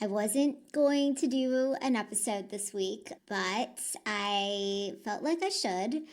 I wasn't going to do an episode this week, but I felt like I should.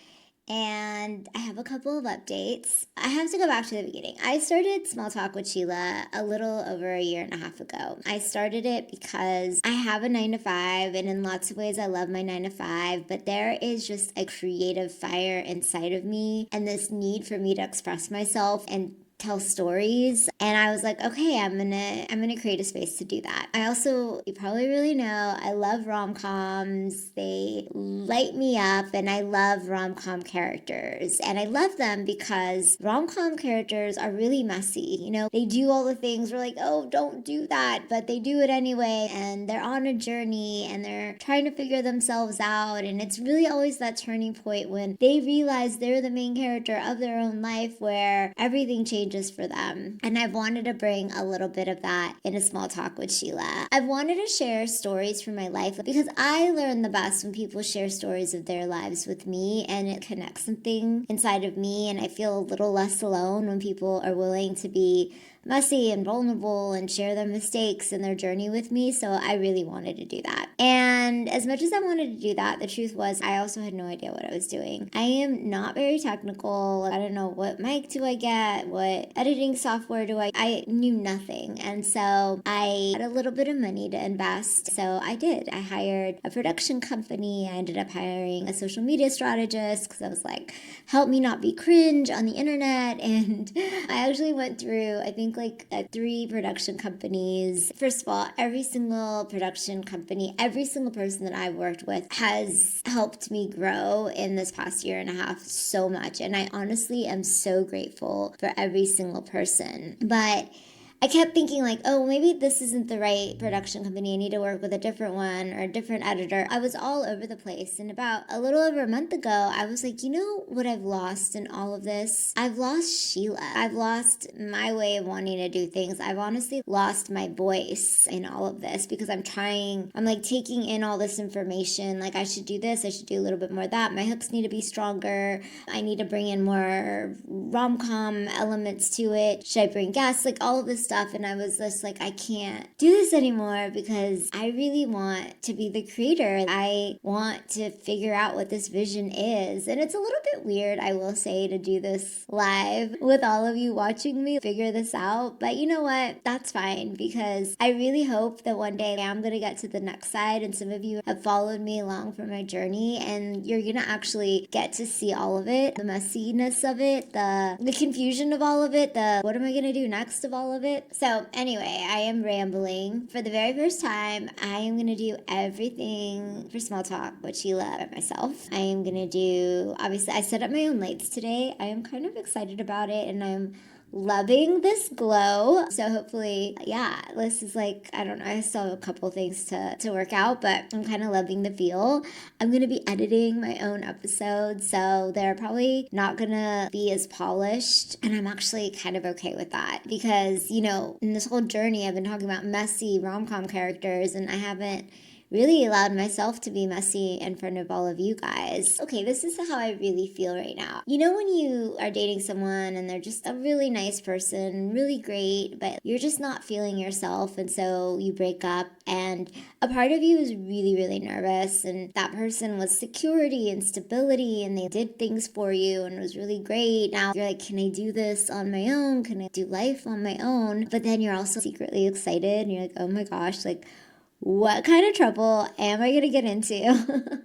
And I have a couple of updates. I have to go back to the beginning. I started Small Talk with Sheila a little over a year and a half ago. I started it because I have a 9 to 5, and in lots of ways I love my 9 to 5, but there is just a creative fire inside of me and this need for me to express myself and tell stories, and I was like, okay, I'm gonna create a space to do that. I also, you probably really know, I love rom-coms. They light me up, and I love rom-com characters, and I love them because rom-com characters are really messy. They do all the things we're like, oh, don't do that, but they do it anyway, and they're on a journey and they're trying to figure themselves out, and it's really always that turning point when they realize they're the main character of their own life where everything changes for them. And I've wanted to bring a little bit of that in a Small Talk with Sheila. I've wanted to share stories from my life because I learn the best when people share stories of their lives with me, and it connects something inside of me, and I feel a little less alone when people are willing to be messy and vulnerable and share their mistakes and their journey with me. So I really wanted to do that. And as much as I wanted to do that, the truth was I also had no idea what I was doing. I am not very technical. I don't know, what mic do I get? What editing software do I knew nothing. And so I had a little bit of money to invest. So I did. I hired a production company. I ended up hiring a social media strategist because I was like, help me not be cringe on the internet. And I actually went through, I think, like 3 production companies. First of all, every single production company, every single person that I've worked with has helped me grow in this past year and a half so much. And I honestly am so grateful for every single person. But I kept thinking like, oh, maybe this isn't the right production company. I need to work with a different one or a different editor. I was all over the place. And about a little over a month ago, I was like, you know what I've lost in all of this? I've lost Sheila. I've lost my way of wanting to do things. I've honestly lost my voice in all of this because I'm like taking in all this information. Like, I should do this. I should do a little bit more of that. My hooks need to be stronger. I need to bring in more rom-com elements to it. Should I bring guests? Like, all of this stuff. And I was just like, I can't do this anymore because I really want to be the creator. I want to figure out what this vision is. And it's a little bit weird, I will say, to do this live with all of you watching me figure this out. But you know what? That's fine, because I really hope that one day I'm going to get to the next side, and some of you have followed me along for my journey, and you're going to actually get to see all of it, the messiness of it, the confusion of all of it, the what am I going to do next of all of it. So anyway, I am rambling. For the very first time, I am going to do everything for Small Talk with Sheila by myself. I am going to do, obviously, I set up my own lights today. I am kind of excited about it, and I'm loving this glow. So hopefully, yeah, this is like, I don't know, I still have a couple things to work out, but I'm kind of loving the feel. I'm going to be editing my own episodes, so they're probably not going to be as polished, and I'm actually kind of okay with that because, in this whole journey, I've been talking about messy rom-com characters, and I haven't really allowed myself to be messy in front of all of you guys. Okay, this is how I really feel right now. You know when you are dating someone and they're just a really nice person, really great, but you're just not feeling yourself, and so you break up, and a part of you is really, really nervous, and that person was security and stability, and they did things for you, and it was really great. Now you're like, can I do this on my own? Can I do life on my own? But then you're also secretly excited, and you're like, oh my gosh, like, what kind of trouble am I going to get into?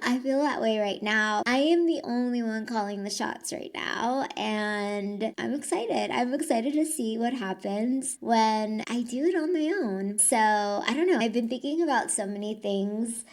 I feel that way right now. I am the only one calling the shots right now, and I'm excited. I'm excited to see what happens when I do it on my own. So, I don't know. I've been thinking about so many things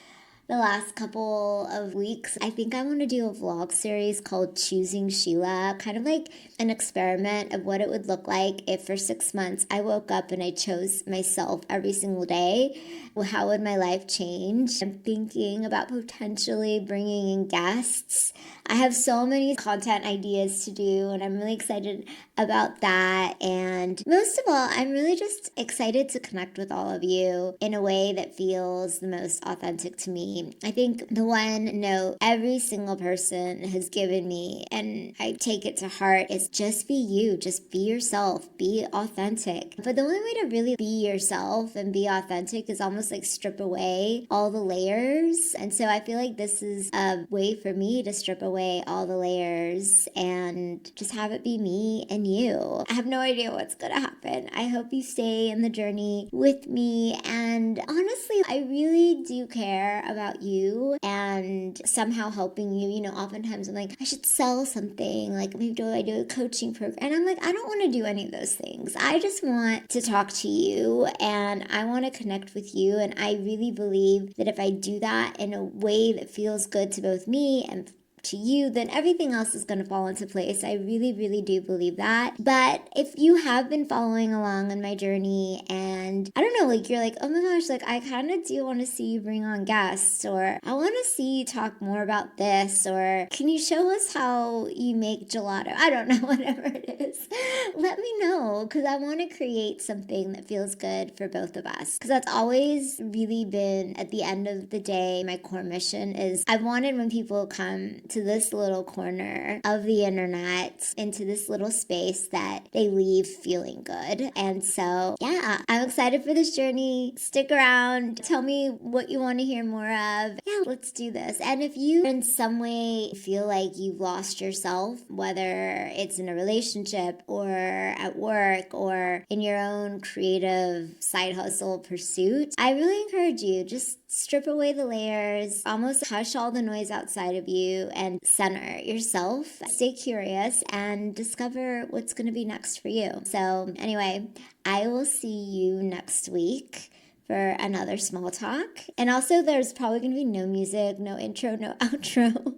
the last couple of weeks. I think I want to do a vlog series called Choosing Sheila, kind of like an experiment of what it would look like if for 6 months I woke up and I chose myself every single day. Well, how would my life change? I'm thinking about potentially bringing in guests. I have so many content ideas to do, and I'm really excited about that. And most of all, I'm really just excited to connect with all of you in a way that feels the most authentic to me. I think the one note every single person has given me, and I take it to heart, is just be you, just be yourself, be authentic. But the only way to really be yourself and be authentic is almost like strip away all the layers. And so I feel like this is a way for me to strip away all the layers and just have it be me and you. I have no idea what's gonna happen. I hope you stay in the journey with me, and honestly, I really do care about you and somehow helping you. You know, oftentimes I'm like, I should sell something, like maybe do I do a coaching program? And I'm like, I don't want to do any of those things. I just want to talk to you and I want to connect with you. And I really believe that if I do that in a way that feels good to both me and to you, then everything else is going to fall into place. I really, really do believe that. But if you have been following along on my journey and I don't know, like you're like, oh my gosh, like I kind of do want to see you bring on guests, or I want to see you talk more about this, or can you show us how you make gelato? I don't know, whatever it is. Let me know, because I want to create something that feels good for both of us. Because that's always really been, at the end of the day, my core mission is I wanted when people come to this little corner of the internet, into this little space, that they leave feeling good. And so, yeah, I'm excited for this journey. Stick around. Tell me what you want to hear more of. Yeah, let's do this. And if you in some way feel like you've lost yourself, whether it's in a relationship or at work or in your own creative side hustle pursuit, I really encourage you, just strip away the layers, almost hush all the noise outside of you, and center yourself. Stay curious and discover what's going to be next for you. So anyway, I will see you next week for another small talk. And also, there's probably going to be no music, no intro, no outro.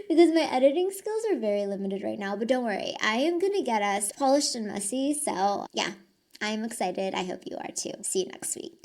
Because my editing skills are very limited right now. But don't worry, I am going to get us polished and messy. So yeah, I'm excited. I hope you are too. See you next week.